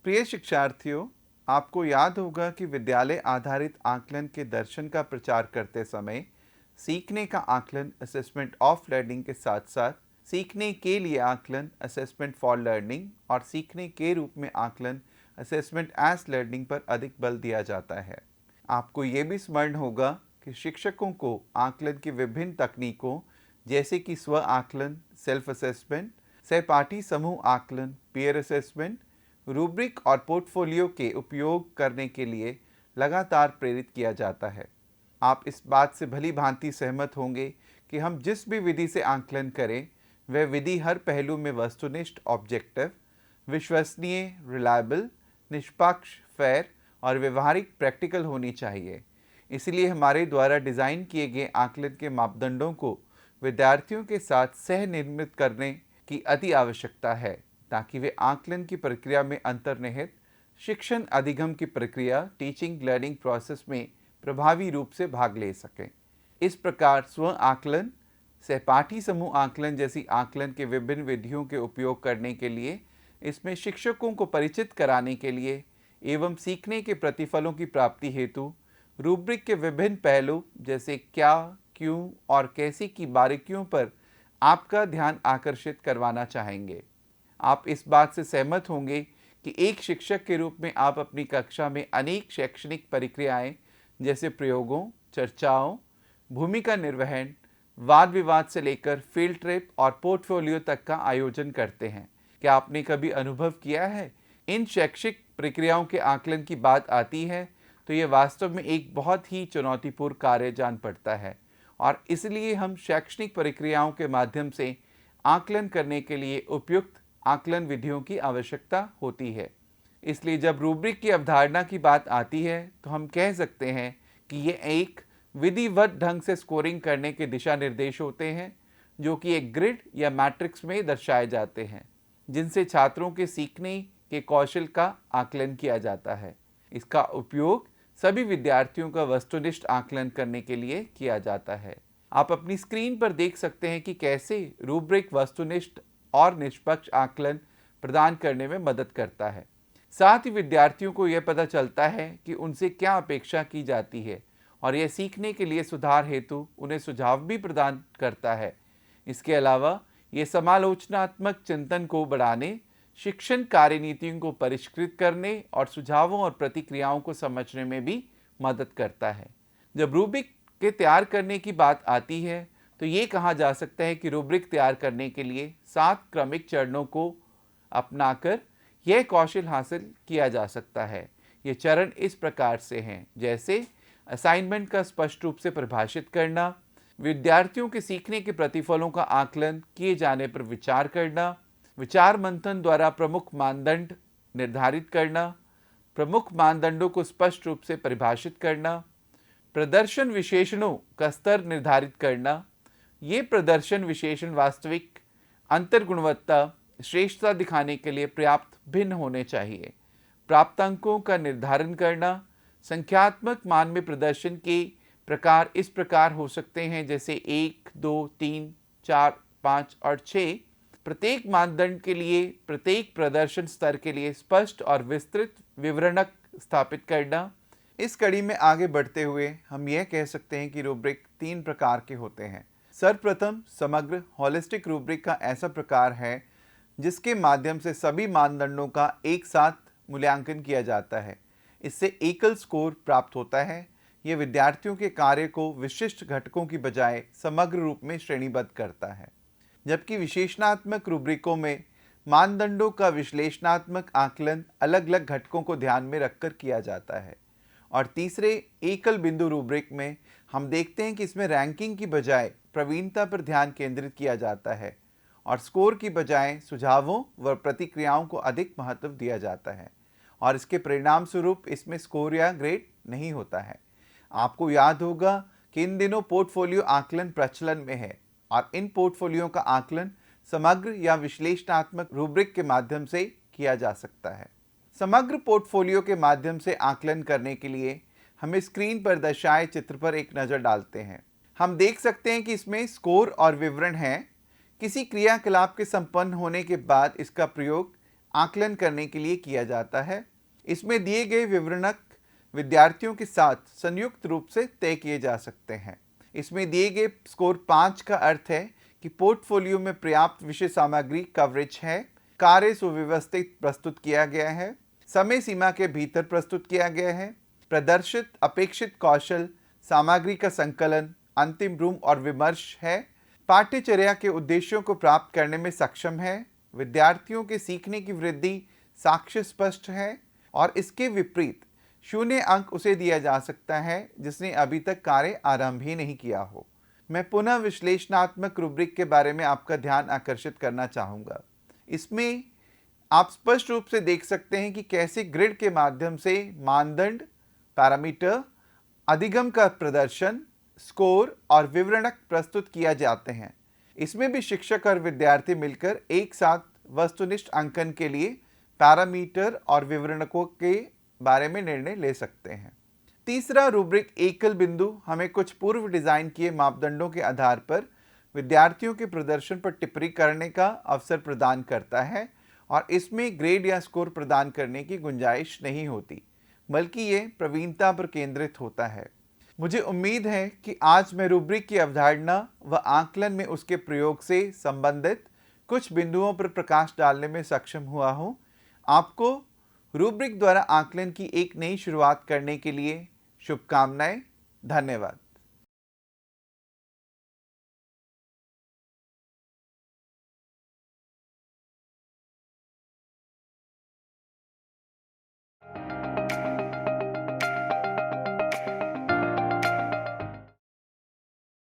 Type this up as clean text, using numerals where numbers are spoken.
प्रिय शिक्षार्थियों, आपको याद होगा कि विद्यालय आधारित आकलन के दर्शन का प्रचार करते समय सीखने का आकलन असेसमेंट ऑफ लर्निंग के साथ साथ सीखने के लिए आकलन असेसमेंट फॉर लर्निंग और सीखने के रूप में आकलन असेसमेंट एज लर्निंग पर अधिक बल दिया जाता है। आपको ये भी स्मरण होगा कि शिक्षकों को आकलन की विभिन्न तकनीकों जैसे कि स्व आकलन सेल्फ असेसमेंट, सहपाठी समूह आकलन पीयर असेसमेंट, रूब्रिक और पोर्टफोलियो के उपयोग करने के लिए लगातार प्रेरित किया जाता है। आप इस बात से भली भांति सहमत होंगे कि हम जिस भी विधि से आकलन करें वह विधि हर पहलू में वस्तुनिष्ठ ऑब्जेक्टिव, विश्वसनीय रिलायबल, निष्पक्ष फेयर और व्यवहारिक प्रैक्टिकल होनी चाहिए। इसलिए हमारे द्वारा डिज़ाइन किए गए आकलन के मापदंडों को विद्यार्थियों के साथ सह निर्मित करने की अति आवश्यकता है ताकि वे आकलन की प्रक्रिया में अंतर्निहित शिक्षण अधिगम की प्रक्रिया टीचिंग लर्निंग प्रोसेस में प्रभावी रूप से भाग ले सकें। इस प्रकार स्व आकलन, सहपाठी समूह आकलन जैसी आकलन के विभिन्न विधियों के उपयोग करने के लिए, इसमें शिक्षकों को परिचित कराने के लिए एवं सीखने के प्रतिफलों की प्राप्ति हेतु रूब्रिक के विभिन्न पहलू जैसे क्या, क्यों और कैसे की बारीकियों पर आपका ध्यान आकर्षित करवाना चाहेंगे। आप इस बात से सहमत होंगे कि एक शिक्षक के रूप में आप अपनी कक्षा में अनेक शैक्षणिक प्रक्रियाएं जैसे प्रयोगों, चर्चाओं, भूमिका निर्वहन, वाद विवाद से लेकर फील्ड ट्रिप और पोर्टफोलियो तक का आयोजन करते हैं। क्या आपने कभी अनुभव किया है? इन शैक्षिक प्रक्रियाओं के आकलन की बात आती है तो ये वास्तव में एक बहुत ही चुनौतीपूर्ण कार्य जान पड़ता है और इसलिए हम शैक्षणिक प्रक्रियाओं के माध्यम से आकलन करने के लिए उपयुक्त आकलन विधियों की आवश्यकता होती है। इसलिए जब रूब्रिक की अवधारणा की बात आती है तो हम कह सकते हैं कि ये एक विधिवत ढंग से स्कोरिंग करने के दिशा निर्देश होते हैं जो कि एक ग्रिड या मैट्रिक्स में दर्शाए जाते हैं जिनसे छात्रों के सीखने के कौशल का आकलन किया जाता है। इसका उपयोग सभी विद्यार्थियों का वस्तुनिष्ठ आकलन करने के लिए किया जाता है। आप अपनी स्क्रीन पर देख सकते हैं कि कैसे रूब्रिक वस्तुनिष्ठ और निष्पक्ष आकलन प्रदान करने में मदद करता है। साथ ही विद्यार्थियों को यह पता चलता है कि उनसे क्या अपेक्षा की जाती है और यह सीखने के लिए सुधार हेतु उन्हें सुझाव भी प्रदान करता है। इसके अलावा ये समालोचनात्मक चिंतन को बढ़ाने, शिक्षण कार्यनीतियों को परिष्कृत करने और सुझावों और प्रतिक्रियाओं को समझने में भी मदद करता है। जब रूब्रिक के तैयार करने की बात आती है तो ये कहा जा सकता है कि रूब्रिक तैयार करने के लिए 7 क्रमिक चरणों को अपनाकर यह कौशल हासिल किया जा सकता है। ये चरण इस प्रकार से हैं, जैसे असाइनमेंट का स्पष्ट रूप से परिभाषित करना, विद्यार्थियों के सीखने के प्रतिफलों का आकलन किए जाने पर विचार करना, विचार मंथन द्वारा प्रमुख मानदंड निर्धारित करना, प्रमुख मानदंडों को स्पष्ट रूप से परिभाषित करना, प्रदर्शन विशेषणों का स्तर निर्धारित करना। ये प्रदर्शन विशेषण वास्तविक अंतर गुणवत्ता श्रेष्ठता दिखाने के लिए पर्याप्त भिन्न होने चाहिए। प्राप्तांकों का निर्धारण करना, संख्यात्मक मान में प्रदर्शन के प्रकार इस प्रकार हो सकते हैं जैसे 1, 2, 3, 4, 5 और 6। प्रत्येक मानदंड के लिए प्रत्येक प्रदर्शन स्तर के लिए स्पष्ट और विस्तृत विवरणक स्थापित करना। इस कड़ी में आगे बढ़ते हुए हम यह कह सकते हैं कि रूब्रिक 3 प्रकार के होते हैं। सर्वप्रथम समग्र होलिस्टिक रूब्रिक का ऐसा प्रकार है जिसके माध्यम से सभी मानदंडों का एक साथ मूल्यांकन किया जाता है। इससे एकल स्कोर प्राप्त होता है। यह विद्यार्थियों के कार्य को विशिष्ट घटकों की बजाय समग्र रूप में श्रेणीबद्ध करता है, जबकि विशेषणात्मक रूब्रिकों में मानदंडों का विश्लेषणात्मक आकलन अलग अलग घटकों को ध्यान में रखकर किया जाता है। और तीसरे एकल बिंदु रूब्रिक में हम देखते हैं कि इसमें रैंकिंग की बजाय प्रवीणता पर ध्यान केंद्रित किया जाता है और स्कोर की बजाय सुझावों व प्रतिक्रियाओं को अधिक महत्व दिया जाता है और इसके परिणाम स्वरूप इसमें स्कोर या ग्रेड नहीं होता है। आपको याद होगा कि इन दिनों पोर्टफोलियो आकलन प्रचलन में है और इन पोर्टफोलियो का आकलन समग्र या विश्लेषणात्मक रूब्रिक के माध्यम से किया जा सकता है। समग्र पोर्टफोलियो के माध्यम से आकलन करने के लिए हमें स्क्रीन पर दर्शाए चित्र पर एक नज़र डालते हैं। हम देख सकते हैं कि इसमें स्कोर और विवरण है। किसी क्रियाकलाप के संपन्न होने के बाद इसका प्रयोग आकलन करने के लिए किया जाता है। इसमें दिए गए विवरणक विद्यार्थियों के साथ संयुक्त रूप से तय किए जा सकते हैं। इसमें दिए गए स्कोर 5 का अर्थ है कि पोर्टफोलियो में पर्याप्त विषय सामग्री कवरेज है, कार्य सुव्यवस्थित प्रस्तुत किया गया है, समय सीमा के भीतर प्रस्तुत किया गया है, प्रदर्शित अपेक्षित कौशल सामग्री का संकलन, अंतिम रूप और विमर्श है, पाठ्यचर्या के उद्देश्यों को प्राप्त करने में सक्षम है, विद्यार्थियों के सीखने की वृद्धि साक्ष्य स्पष्ट है, और इसके विपरीत 0 अंक उसे दिया जा सकता है जिसने अभी तक कार्य आरंभ ही नहीं किया हो। मैं पुनः विश्लेषणात्मक रूब्रिक के बारे में आपका ध्यान आकर्षित करना चाहूँगा। इसमें आप स्पष्ट रूप से देख सकते हैं कि कैसे ग्रिड के माध्यम से मानदंड, पैरामीटर, अधिगम का प्रदर्शन, स्कोर और विवरणक प्रस्तुत किया जाते हैं। इसमें भी शिक्षक और विद्यार्थी मिलकर एक साथ वस्तुनिष्ठ अंकन के लिए पैरामीटर और विवरणकों के बारे में निर्णय ले सकते हैं। तीसरा रूब्रिक एकल बिंदु हमें कुछ पूर्व डिजाइन किए मापदंडों के आधार पर विद्यार्थियों के प्रदर्शन पर टिप्पणी करने का अवसर प्रदान करता है, और इसमें ग्रेड या स्कोर प्रदान करने की गुंजाइश नहीं होती, बल्कि ये प्रवीणता पर केंद्रित होता है। मुझे उम्मीद है कि आज मैं रूब्रिक की अवधारणा व आकलन में उसके प्रयोग से संबंधित कुछ बिंदुओं पर प्रकाश डालने में सक्षम हुआ हूँ। आपको रूब्रिक द्वारा आकलन की एक नई शुरुआत करने के लिए शुभकामनाएं। धन्यवाद।